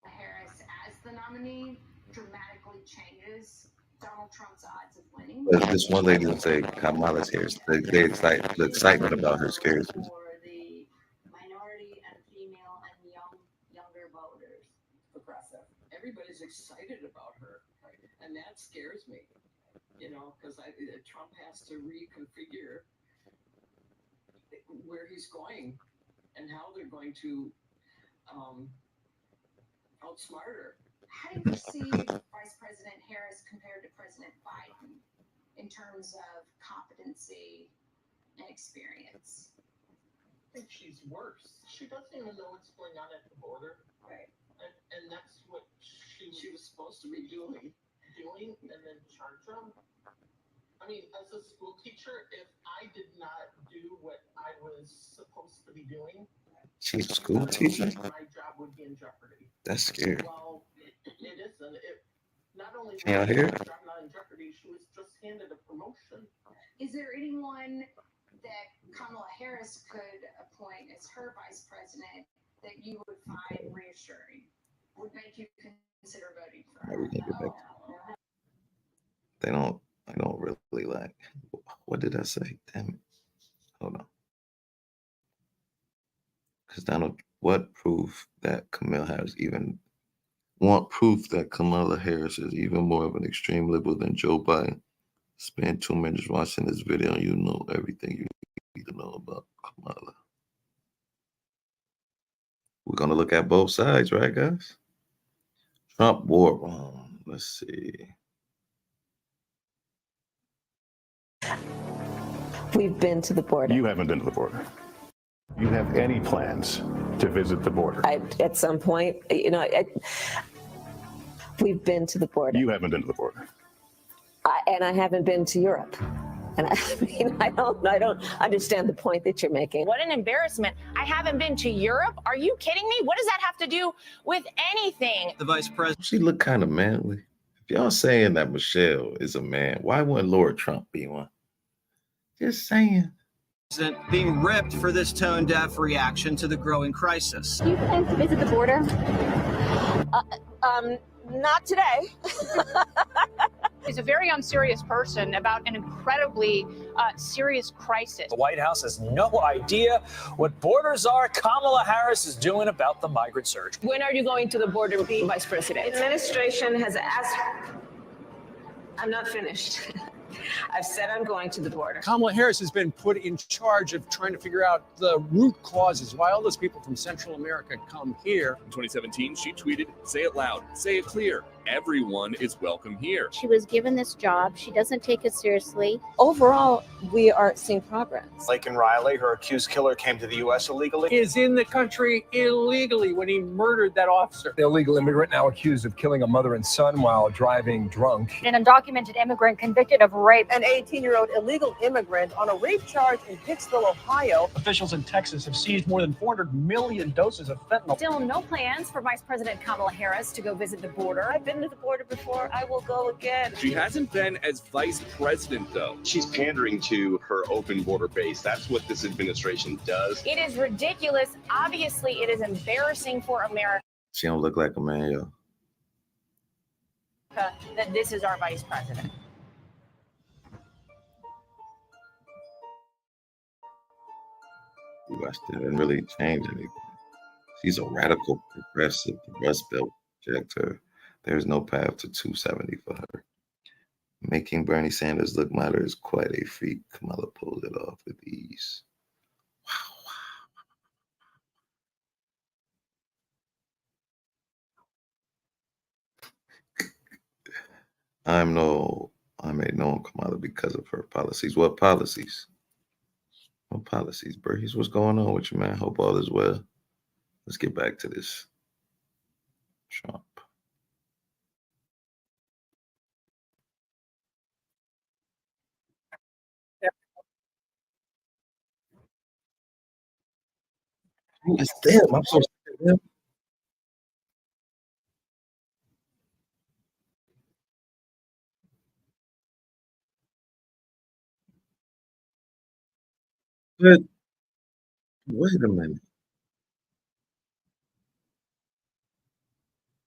Speaker 7: Harris as the nominee dramatically changes Donald Trump's odds of winning.
Speaker 2: This one lady will say Kamala Harris. The excitement about her scares me.
Speaker 7: For the minority and female and younger voters.
Speaker 8: Progressive. Everybody's excited about her, and that scares me. You know, because Trump has to reconfigure where he's going and how they're going to outsmart her.
Speaker 7: How do you perceive Vice President Harris compared to President Biden in terms of competency and experience?
Speaker 8: I think she's worse. She doesn't even know what's going on at the border.
Speaker 7: Right.
Speaker 8: And that's what she was supposed to be doing and then charge them. I mean, as a school teacher, if I did not do what I was supposed to be doing,
Speaker 2: she's a school teacher?
Speaker 8: My job would be in jeopardy.
Speaker 2: That's scary.
Speaker 8: Well, it isn't. Not only was
Speaker 2: Can y'all hear?
Speaker 8: her job not in jeopardy, she was just handed a promotion.
Speaker 7: Is there anyone that Kamala Harris could appoint as her vice president that you would find reassuring, would make you consider voting for her?
Speaker 2: They don't really like. What did I say? Damn it. Hold on. Because Donald, what proof that Kamala Harris is even more of an extreme liberal than Joe Biden? Spend 2 minutes watching this video and you know everything you need to know about Kamala. We're going to look at both sides, right, guys? Trump war room. Let's see.
Speaker 9: We've been to the border.
Speaker 10: You haven't been to the border. You have any plans to visit the border?
Speaker 9: At some point, we've been to the border.
Speaker 10: You haven't been to the border.
Speaker 9: And I haven't been to Europe. And I don't understand the point that you're making.
Speaker 11: What an embarrassment. I haven't been to Europe. Are you kidding me? What does that have to do with anything?
Speaker 12: The vice president.
Speaker 2: She looked kind of manly. If y'all saying that Michelle is a man, why wouldn't Lord Trump be one? Just saying.
Speaker 12: Being ripped for this tone-deaf reaction to the growing crisis.
Speaker 11: Do you plan to visit the border?
Speaker 9: Not today.
Speaker 11: He's a very unserious person about an incredibly serious crisis.
Speaker 13: The White House has no idea what borders are. Kamala Harris is doing about the migrant surge.
Speaker 9: When are you going to the border, Vice President? Administration has asked. I'm not finished. I've said I'm going to the border.
Speaker 14: Kamala Harris has been put in charge of trying to figure out the root causes, why all those people from Central America come here.
Speaker 15: In 2017, she tweeted, "Say it loud, say it clear. Everyone is welcome here."
Speaker 16: She was given this job. She doesn't take it seriously.
Speaker 9: Overall, we are seeing progress.
Speaker 12: Laken Riley, her accused killer, came to the U.S. illegally.
Speaker 14: Is in the country illegally when he murdered that officer.
Speaker 17: The illegal immigrant now accused of killing a mother and son while driving drunk.
Speaker 16: An undocumented immigrant convicted of rape.
Speaker 18: An 18-year-old illegal immigrant on a rape charge in Hicksville, Ohio.
Speaker 14: Officials in Texas have seized more than 400 million doses of fentanyl.
Speaker 11: Still no plans for Vice President Kamala Harris to go visit the border.
Speaker 18: I've been to the border before. I will go again.
Speaker 15: She hasn't been as vice president, though.
Speaker 19: She's pandering to her open border base. That's what this administration does.
Speaker 11: It is ridiculous. Obviously, it is embarrassing for America
Speaker 2: She don't look like a man, yo.
Speaker 11: that this is our vice president.
Speaker 2: That didn't really change anything. She's a radical progressive. The Rust Belt reject her. There's no path to 270 for her. Making Bernie Sanders look milder is quite a feat. Kamala pulled it off with ease. I made known Kamala because of her policies. What policies? What policies, Burries? What's going on with you, man? Hope all is well. Let's get back to this. Trump. It's them. I'm so sick of them. But wait a minute.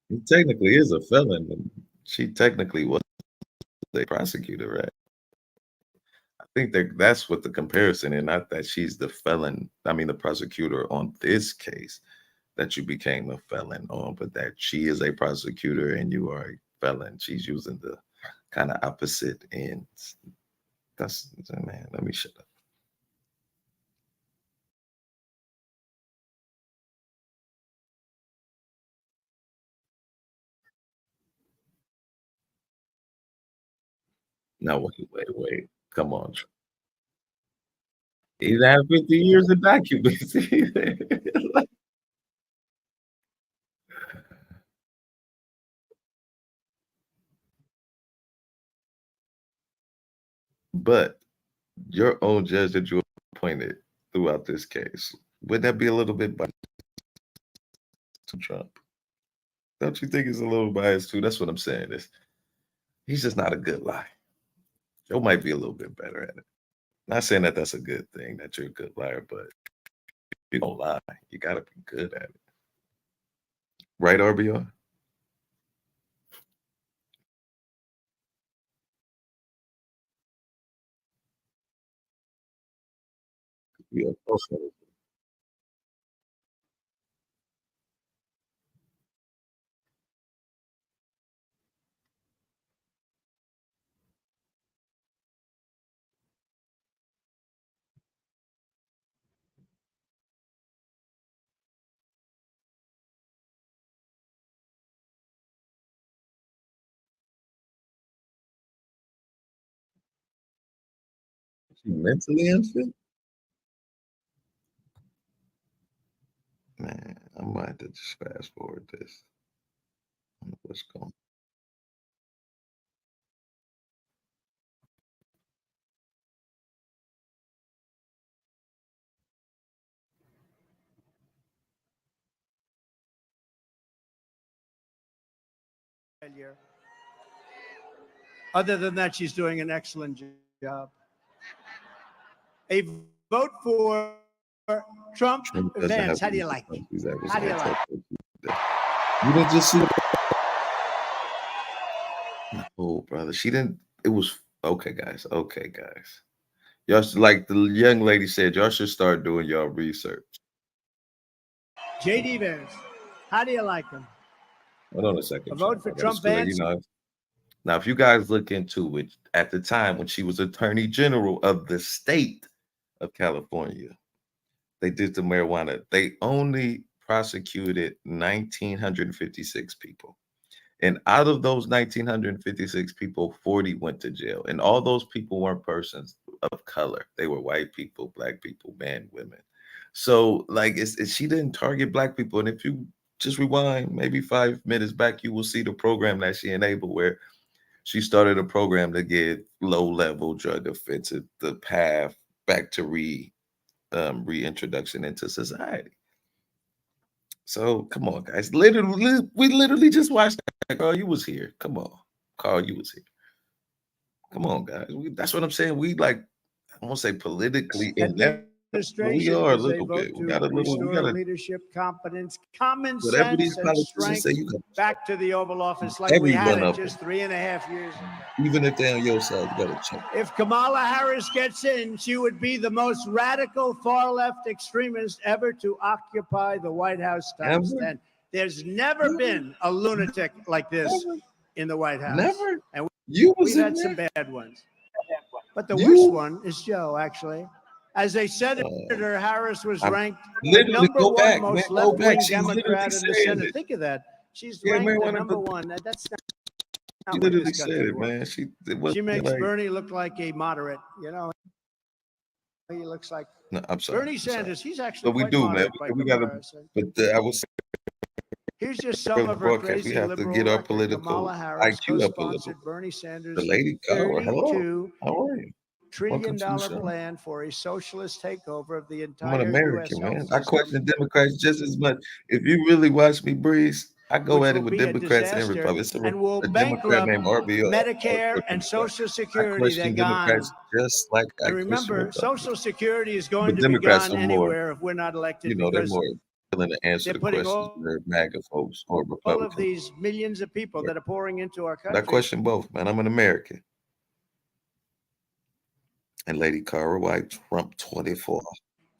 Speaker 2: He technically is a felon. And she technically was a prosecutor, right? I think that's what the comparison, and not that she's the felon. I mean, the prosecutor on this case that you became a felon on, but that she is a prosecutor and you are a felon. She's using the kind of opposite ends. That's, man, let me shut up. No, wait. Come on. He's had 50 years of documents. But your own judge that you appointed throughout this case, would that be a little bit biased to Trump? Don't you think it's a little biased too? That's what I'm saying. He's just not a good liar. Joe might be a little bit better at it. Not saying that that's a good thing, that you're a good liar, but if you don't lie, you got to be good at it. Right, RBR? Yeah, also. She mentally unfit? Man, I might have to just fast forward this. I don't know what's going on.
Speaker 1: Other than that, she's doing an excellent job. A vote for Trump. Vance, how do you like it? How do you like it?
Speaker 2: You didn't just see Oh, brother, she didn't. It was okay, guys. Okay, guys. Y'all should, like the young lady said, y'all should start doing y'all research.
Speaker 1: JD Vance, how do you like him?
Speaker 2: Hold on a second.
Speaker 1: A vote for
Speaker 2: I gotta
Speaker 1: Trump
Speaker 2: still,
Speaker 1: Vance?
Speaker 2: Now, if you guys look into it, at the time when she was Attorney General of the state of California, they did the marijuana. They only prosecuted 1,956 people. And out of those 1,956 people, 40 went to jail. And all those people weren't persons of color. They were white people, black people, men, women. So, like, she didn't target black people. And if you just rewind maybe 5 minutes back, you will see the program that she enabled, where she started a program to get low-level drug offensive the path back to reintroduction into society. So come on, guys. We literally just watched that. Carl, you was here. Come on. Carl, you was here. Come on, guys. That's what I'm saying. We like, I won't say politically inept, but we are a little bit. We got a little, we got
Speaker 1: leadership, competence, common
Speaker 2: whatever these
Speaker 1: sense, and
Speaker 2: politicians
Speaker 1: strength
Speaker 2: say, you got
Speaker 1: back to the Oval Office like
Speaker 2: every
Speaker 1: we had
Speaker 2: one
Speaker 1: it
Speaker 2: of them.
Speaker 1: just 3.5 years ago.
Speaker 2: Even if they're on your side, you gotta check.
Speaker 1: If Kamala Harris gets in, she would be the most radical far-left extremist ever to occupy the White House times 10. There's never been a lunatic like this in the White House.
Speaker 2: Never.
Speaker 1: And
Speaker 2: we've
Speaker 1: had some bad ones. But the worst one is Joe, actually. As a senator, Harris was ranked the
Speaker 2: literally
Speaker 1: number
Speaker 2: go
Speaker 1: one
Speaker 2: back,
Speaker 1: most
Speaker 2: man, go
Speaker 1: left-wing
Speaker 2: back. She's
Speaker 1: Democrat
Speaker 2: literally
Speaker 1: in the
Speaker 2: saying
Speaker 1: Senate.
Speaker 2: it.
Speaker 1: Think of that. She's
Speaker 2: Yeah,
Speaker 1: ranked the
Speaker 2: marijuana,
Speaker 1: number
Speaker 2: but-
Speaker 1: one. That's not
Speaker 2: She
Speaker 1: what
Speaker 2: literally
Speaker 1: this
Speaker 2: said
Speaker 1: country
Speaker 2: it,
Speaker 1: wants.
Speaker 2: man. She
Speaker 1: She makes
Speaker 2: like,
Speaker 1: Bernie look like a moderate, you know. He looks like
Speaker 2: no, I'm sorry.
Speaker 1: Bernie
Speaker 2: I'm sorry.
Speaker 1: Sanders. He's actually
Speaker 2: But we
Speaker 1: quite
Speaker 2: do, man.
Speaker 1: moderate by
Speaker 2: We gotta,
Speaker 1: comparison.
Speaker 2: but I was
Speaker 1: Here's just some of her
Speaker 2: broadcast. We
Speaker 1: crazy
Speaker 2: have to
Speaker 1: liberal
Speaker 2: get our
Speaker 1: record.
Speaker 2: political
Speaker 1: Kamala Harris
Speaker 2: IQ up a little.
Speaker 1: co-sponsored Bernie Sanders'
Speaker 2: The lady Carla, hello.
Speaker 1: $32
Speaker 2: How are you?
Speaker 1: trillion
Speaker 2: Welcome to the show.
Speaker 1: plan for a socialist takeover of the
Speaker 2: I'm an
Speaker 1: entire U.S.
Speaker 2: American,
Speaker 1: health
Speaker 2: man. I
Speaker 1: system,
Speaker 2: question Democrats just as much. If you really watch me, Breeze, I go
Speaker 1: which
Speaker 2: at it
Speaker 1: will
Speaker 2: with
Speaker 1: be a
Speaker 2: Democrats and
Speaker 1: disaster
Speaker 2: Republicans. It's
Speaker 1: and will
Speaker 2: a Democrat
Speaker 1: bankrupt
Speaker 2: named RBO.
Speaker 1: Medicare and Social
Speaker 2: I
Speaker 1: Security. They're
Speaker 2: question
Speaker 1: gone.
Speaker 2: Democrats just like I
Speaker 1: And
Speaker 2: question
Speaker 1: remember,
Speaker 2: Republicans.
Speaker 1: Social Security is going
Speaker 2: But
Speaker 1: to be
Speaker 2: Democrats
Speaker 1: gone
Speaker 2: are more,
Speaker 1: anywhere if we're not elected,
Speaker 2: you know, they're
Speaker 1: because
Speaker 2: more willing to answer
Speaker 1: they're
Speaker 2: the
Speaker 1: putting
Speaker 2: questions
Speaker 1: all
Speaker 2: than MAGA folks or
Speaker 1: of
Speaker 2: Republicans.
Speaker 1: these millions of people that are pouring into our
Speaker 2: But I
Speaker 1: country.
Speaker 2: question both, man. I'm an American. And Lady Cara White, Trump 24.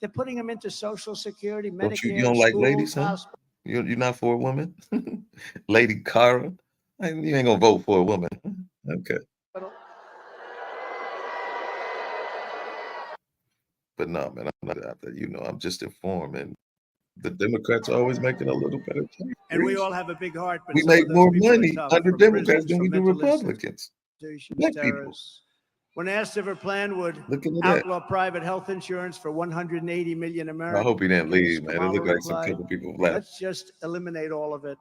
Speaker 1: They're putting them into Social Security,
Speaker 2: Don't
Speaker 1: Medicare,
Speaker 2: you don't like
Speaker 1: schools,
Speaker 2: ladies, huh?
Speaker 1: hospitals.
Speaker 2: You're not for a woman? Lady Cara? You ain't gonna vote for a woman. Okay. But no, man, I'm not out there. You know, I'm just informed, and the Democrats are always making a little better change.
Speaker 1: And we all have a big heart, but
Speaker 2: We
Speaker 1: some of
Speaker 2: make
Speaker 1: those
Speaker 2: more
Speaker 1: people are
Speaker 2: money
Speaker 1: tough,
Speaker 2: under
Speaker 1: from
Speaker 2: Democrats
Speaker 1: prisons,
Speaker 2: than we
Speaker 1: from
Speaker 2: do
Speaker 1: mental
Speaker 2: Republicans.
Speaker 1: institutions,
Speaker 2: Black people.
Speaker 1: terrorists. When asked if her plan would
Speaker 2: Looking at that.
Speaker 1: outlaw private health insurance for 180 million
Speaker 2: I
Speaker 1: Americans,
Speaker 2: hope he didn't leave, man. It
Speaker 1: Kamala
Speaker 2: looked like some
Speaker 1: replied,
Speaker 2: couple people left.
Speaker 1: let's just eliminate all of it.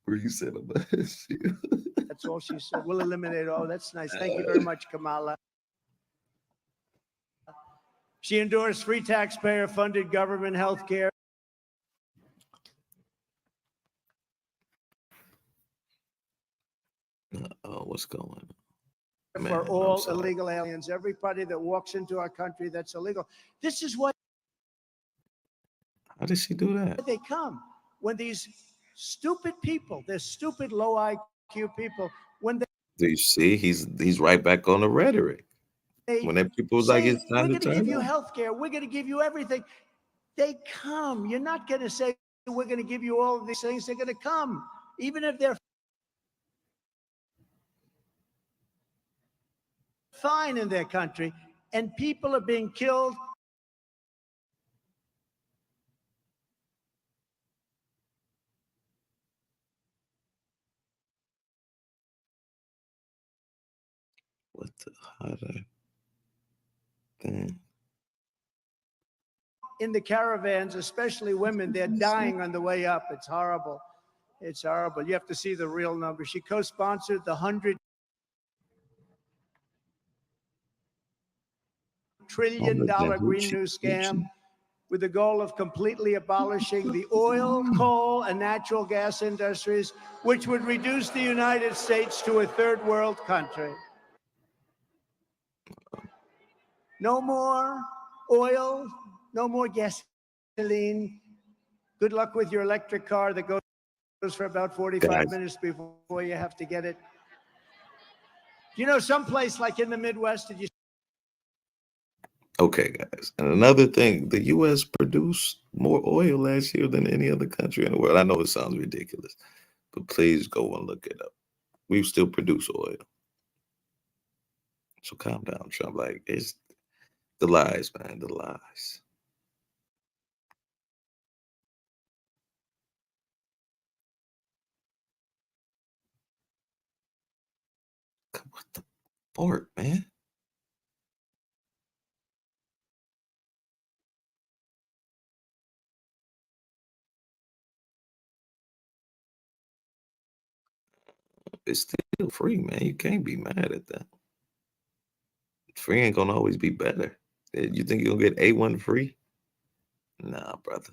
Speaker 2: Where you said about
Speaker 1: That's all she said. We'll eliminate all. That's nice. Thank you very much, Kamala. She endorsed free taxpayer-funded government health care.
Speaker 2: What's going on?
Speaker 1: For
Speaker 2: Man, I'm
Speaker 1: all
Speaker 2: sorry.
Speaker 1: illegal aliens, everybody that walks into our country that's illegal. This is what
Speaker 2: How did she do that?
Speaker 1: they come when these stupid people, they're stupid, low IQ people, when
Speaker 2: Do you see? He's right back on the rhetoric.
Speaker 1: they
Speaker 2: When that people was like,
Speaker 1: say,
Speaker 2: it's
Speaker 1: we're
Speaker 2: time
Speaker 1: going
Speaker 2: to
Speaker 1: to give
Speaker 2: turn
Speaker 1: you
Speaker 2: on.
Speaker 1: health care, we're going to give you everything. They come. You're not going to say, we're going to give you all of these things. They're going to come, even if they're fine in their country, and people are being killed.
Speaker 2: What the hotter thing?
Speaker 1: In the caravans, especially women, they're dying on the way up. It's horrible. It's horrible. You have to see the real number. She co-sponsored the $100 trillion Green New scam with the goal of completely abolishing the oil, coal, and natural gas industries, which would reduce the United States to a third world country. No more oil, no more gasoline. Good luck with your electric car that goes for about 45 minutes before you have to get it. You know, someplace like in the Midwest, did you?
Speaker 2: Okay, guys. And another thing, the U.S. produced more oil last year than any other country in the world. I know it sounds ridiculous, but please go and look it up. We still produce oil. So calm down, Trump. Like, it's the lies, man, the lies. What the fart, man? It's still free, man. You can't be mad at that. Free ain't gonna always be better. You think you're gonna get A1 free? Nah, brother.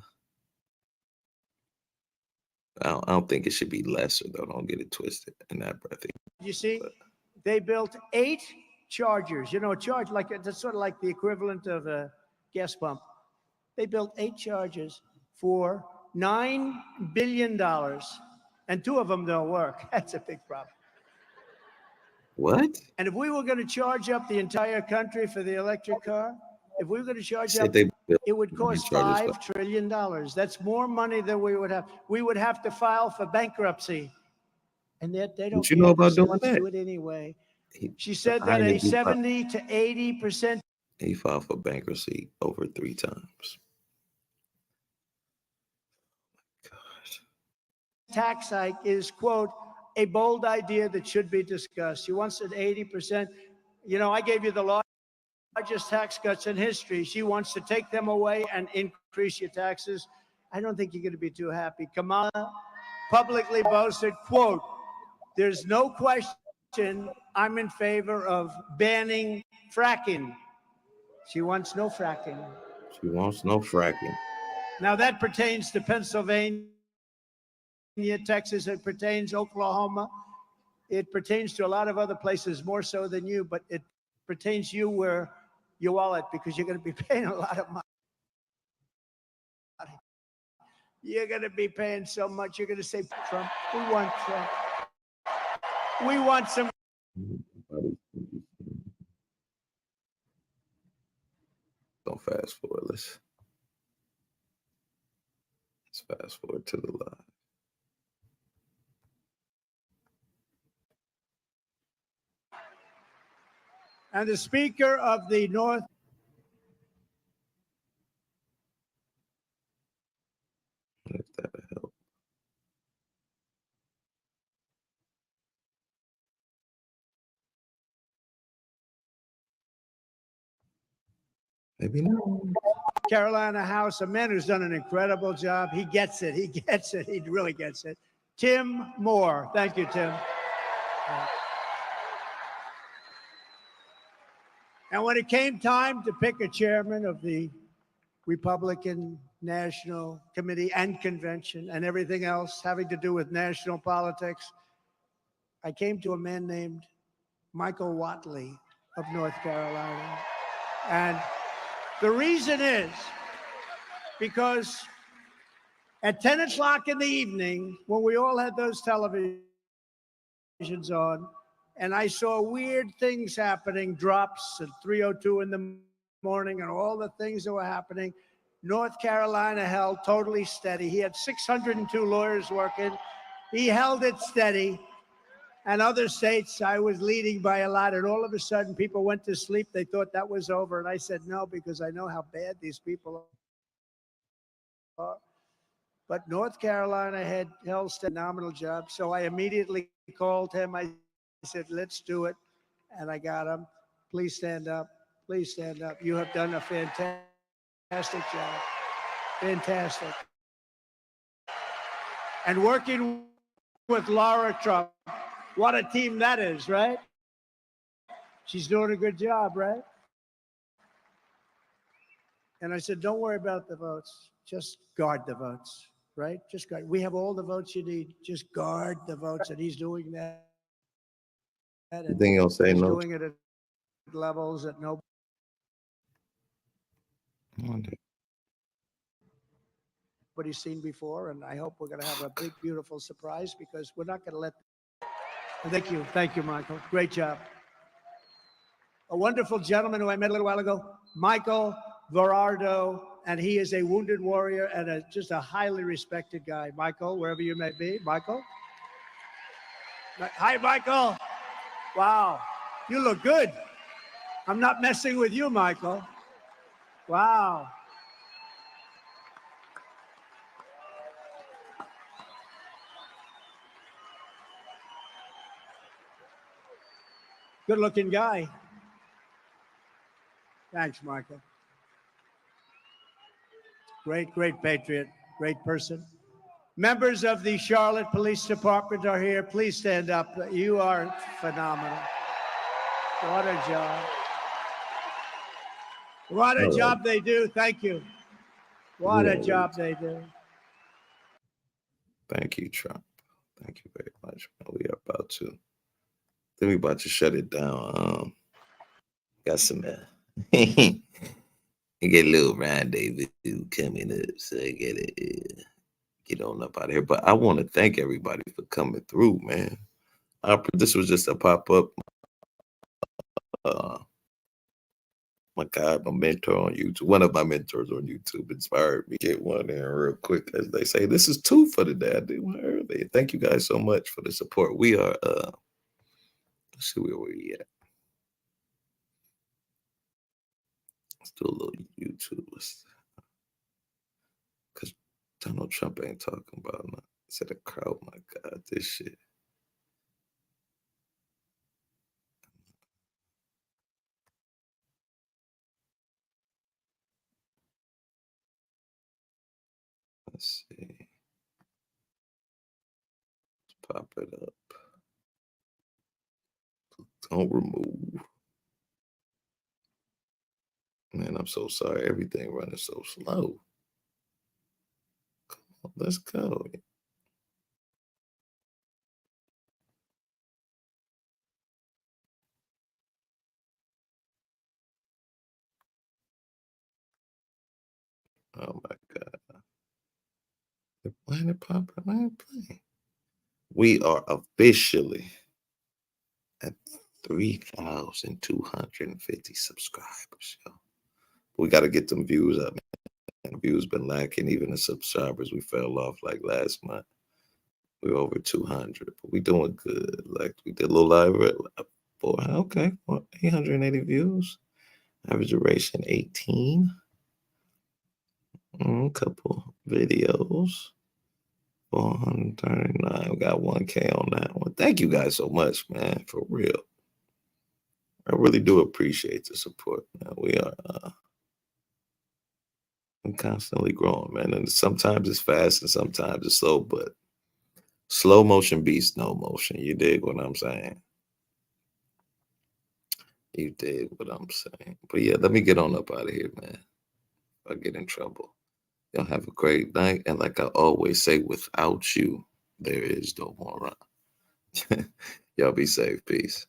Speaker 2: I don't think it should be lesser, though. Don't get it twisted in that breath.
Speaker 1: You see, they built 8 chargers. You know, a charge like that's sort of like the equivalent of a gas pump. They built 8 chargers for $9 billion, and 2 of them don't work. That's a big problem.
Speaker 2: What?
Speaker 1: And if we were going to charge up the entire country for the electric car, if we were going to charge up, it would cost $5 trillion. That's more money than we would have. We would have to file for bankruptcy. And they don't
Speaker 2: But you know about doing
Speaker 1: want
Speaker 2: that?
Speaker 1: to do it anyway. She said that a 70 to 80%.
Speaker 2: He filed for bankruptcy over 3 times.
Speaker 1: Tax hike is, quote, a bold idea that should be discussed. She wants an 80%. You know, I gave you the largest tax cuts in history. She wants to take them away and increase your taxes. I don't think you're going to be too happy. Kamala publicly boasted, quote, there's no question I'm in favor of banning fracking. She wants no fracking.
Speaker 2: She wants no fracking.
Speaker 1: Now that pertains to Pennsylvania, Texas, it pertains to Oklahoma. It pertains to a lot of other places more so than you, but it pertains to you where your wallet, because you're going to be paying a lot of money. You're going to be paying so much. You're going to say, Trump, we want Trump. We want some.
Speaker 2: Don't fast forward. Let's fast forward to the live.
Speaker 1: And the Speaker of the North.
Speaker 2: If that'll help. Maybe not.
Speaker 1: Carolina House, a man who's done an incredible job. He gets it. He gets it. He really gets it. Tim Moore. Thank you, Tim. And when it came time to pick a chairman of the Republican National Committee and Convention and everything else having to do with national politics, I came to a man named Michael Whatley of North Carolina. And the reason is because at 10 o'clock in the evening, when we all had those televisions on, and I saw weird things happening, drops at 3:02 in the morning, and all the things that were happening, North Carolina held totally steady. He had 602 lawyers working. He held it steady. And other states, I was leading by a lot. And all of a sudden, people went to sleep. They thought that was over. And I said, no, because I know how bad these people are. But North Carolina had held a phenomenal job. So I immediately called him. I said, let's do it. And I got him. Please stand up. Please stand up. You have done a fantastic job. Fantastic. And working with Laura Trump, what a team that is, right? She's doing a good job, right? And I said, don't worry about the votes. Just guard the votes, right? Just guard. We have all the votes you need. Just guard the votes. And he's doing that.
Speaker 2: You think he'll say
Speaker 1: He's
Speaker 2: no?
Speaker 1: doing it at levels that no.
Speaker 2: I wonder.
Speaker 1: nobody's seen before, and I hope we're going to have a big, beautiful surprise because we're not going to let. Thank you, Michael. Great job. A wonderful gentleman who I met a little while ago, Michael Verardo, and he is a wounded warrior and just a highly respected guy. Michael, wherever you may be, Michael. Hi, Michael. Wow, you look good. I'm not messing with you, Michael. Wow. Good-looking guy. Thanks, Michael. Great patriot, great person. Members of the Charlotte Police Department are here. Please stand up. You are phenomenal. What a job. What a job they do. Thank you. What a job they do.
Speaker 2: Thank you, Trump. Thank you very much. We are about to. Then we about to shut it down. Got some. You get a little rendezvous coming up, so I gotta get on up out of here. But I want to thank everybody for coming through, man. This was just a pop-up. My God, my mentor on YouTube, one of my mentors on YouTube inspired me to get one in real quick. As they say, this is 2 for the day. I did one earlier. Thank you guys so much for the support. We are, let's see where we at. Let's do a little YouTube. Because Donald Trump ain't talking about nothing. Said a crowd, my God, this shit. Let's see. Let's pop it up. Don't remove. Man, I'm so sorry. Everything running so slow. Come on, let's go. Oh my God. The planet popping. I ain't playing. We are officially at 3,250 subscribers, yo. We got to get them views up. And views been lacking. Even the subscribers, we fell off like last month. We're over 200, but we doing good. Like we did a little live for 880 views. Average duration 18. A couple videos. 439. We got 1K on that one. Thank you guys so much, man. For real. I really do appreciate the support, man. We are constantly growing, man. And sometimes it's fast and sometimes it's slow, but slow motion beats no motion. You dig what I'm saying? You dig what I'm saying? But yeah, let me get on up out of here, man. If I get in trouble. Y'all have a great night. And like I always say, without you, there is no more run. Y'all be safe. Peace.